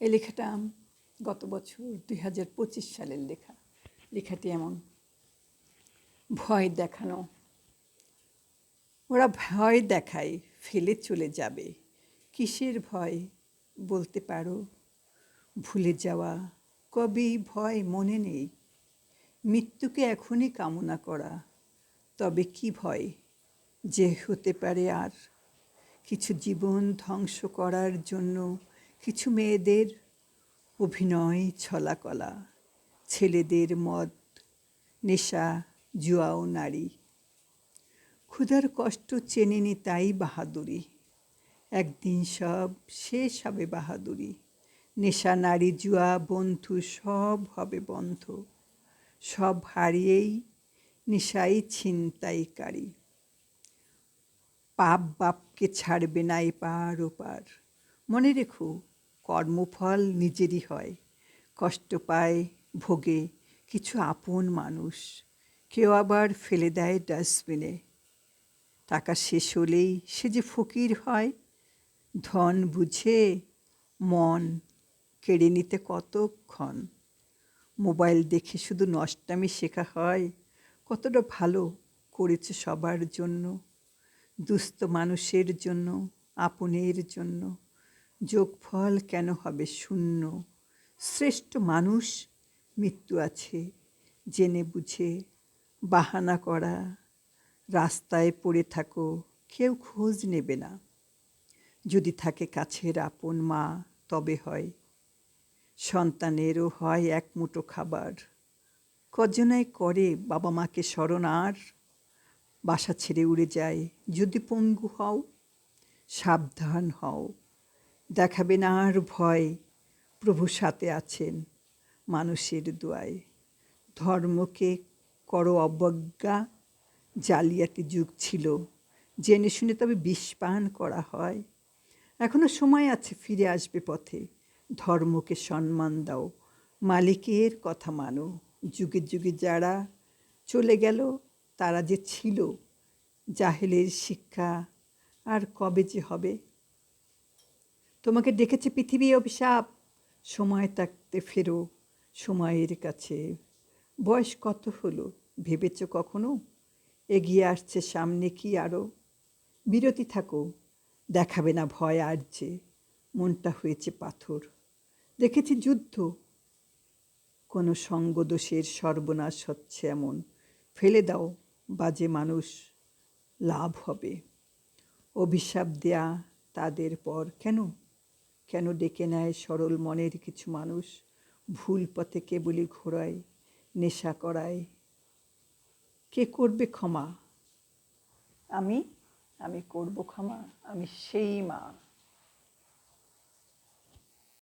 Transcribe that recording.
এই লেখাটা গত বছর 2025 সালের লেখা। লেখাটি এমন: ভয় দেখানো। ওরা ভয় দেখায়, ফেলে চলে যাবে। কিসের ভয় বলতে পারো? ভুলে যাওয়া কবেই ভয় মনে নেই। মৃত্যুকে এখনই কামনা করা, তবে কি ভয় যে হতে পারে আর? কিছু জীবন ধ্বংস করার জন্য কিছু মেয়েদের অভিনয় ছলাকলা, ছেলেদের মদ, নেশা, জুয়া ও নারী। ক্ষুধার কষ্ট চেনেনি তাই বাহাদুরি, একদিন সব শেষ হবে বাহাদুরি। নেশা, নারী, জুয়া, বন্ধু সব হবে বন্ধ, সব হারিয়েই নেশাই ছিনতাইকারী। পাপ বাপকে ছাড়বে না এপার ওপার। মনে রেখো, কর্মফল নিজেরই হয়। কষ্ট পায়, ভোগে কিছু আপন মানুষ, কেউ আবার ফেলে দেয় ডাস্টবিনে। টাকা শেষ হলেই সে যে ফকির হয়। ধন বুঝে মন কেড়ে নিতে কতক্ষণ। মোবাইল দেখে শুধু নষ্টামি শেখা হয়। কতটা ভালো করেছে সবার জন্য, দুস্থ মানুষের জন্য, আপনের জন্য। যোগফল কেন হবে শূন্য? শ্রেষ্ঠ মানুষ মৃত্যু আছে জেনে বুঝে। বাহানা করা, রাস্তায় পড়ে থাকো, কেউ খোঁজ নেবে না। যদি থাকে কাছের আপন মা, তবে হয় সন্তানেরও হয় এক মুঠো খাবার। কজনাই করে বাবা মাকে স্মরণ আর? বাসা ছেড়ে উড়ে যায় যদি পঙ্গু হও। সাবধান হও, দেখাবে না আর ভয়, প্রভু সাথে আছেন মানুষের দোয়ায়। ধর্মকে করো অবজ্ঞা, জালিয়াতি যুগ ছিল, জেনে শুনে তবে বিষ পান করা হয়। এখনো সময় আছে, ফিরে আসবে পথে। ধর্মকে সম্মান দাও, মালিকের কথা মানো। যুগে যুগে যারা চলে গেল তারা যে ছিল, জাহেলের শিক্ষা আর কবে যে হবে? তোমাকে ডেকেছে পৃথিবী অভিশাপ, সময় থাকতে ফেরো সময়ের কাছে। বয়স কত হলো ভেবেছ কখনো? এগিয়ে আসছে সামনে কি আরও? বিরতি থাকো, দেখাবে না ভয় আর যে। মনটা হয়েছে পাথর, দেখেছি যুদ্ধ, কোনো সঙ্গদোষের সর্বনাশ হচ্ছে এমন। ফেলে দাও বাজে মানুষ, লাভ হবে। অভিশাপ দেয়া তাদের পর কেন কেন ডেকে নেয় সরল মনের কিছু মানুষ? ভুল পথে কেবলই ঘোরায়, নেশা করায়। কে করবে ক্ষমা? আমি আমি করব ক্ষমা, আমি সেই মা।